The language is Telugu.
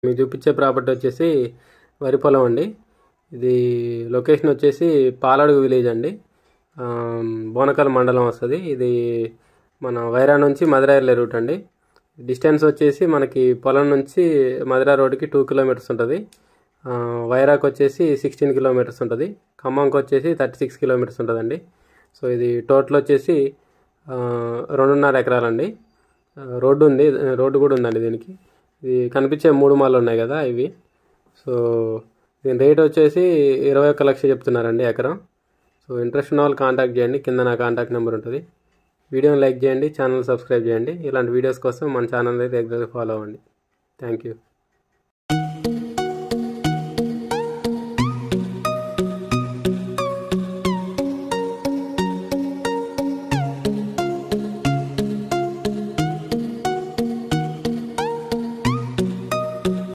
మీకు చూపించే ప్రాపర్టీ వచ్చేసి వరి పొలం అండి. ఇది లొకేషన్ వచ్చేసి పాలడుగు విలేజ్ అండి. బోనకల్ మండలం వస్తుంది. ఇది మన వైరా నుంచి మధురైల్లి రూట్ అండి. డిస్టెన్స్ వచ్చేసి మనకి పొలం నుంచి మధురా రోడ్కి 2 కిలోమీటర్స్ ఉంటుంది. వైరాకి వచ్చేసి 16 కిలోమీటర్స్ ఉంటుంది. ఖమ్మంకి వచ్చేసి 36 కిలోమీటర్స్ ఉంటుందండి. సో ఇది టోటల్ వచ్చేసి 2.5 ఎకరాలండి. రోడ్డు ఉంది, రోడ్డు కూడా ఉందండి దీనికి. ఇది కనిపించే 3 మాలు ఉన్నాయి కదా ఇవి. సో దీని రేట్ వచ్చేసి 21 లక్ష చెప్తున్నారండి ఎకరం. సో ఇంట్రెస్ట్ ఉన్న వాళ్ళు కాంటాక్ట్ చేయండి. కింద నా కాంటాక్ట్ నెంబర్ ఉంటుంది. వీడియోని లైక్ చేయండి, ఛానల్ సబ్స్క్రైబ్ చేయండి. ఇలాంటి వీడియోస్ కోసం మన ఛానల్ అయితే రెగ్యులర్గా ఫాలో అవ్వండి. Thank you.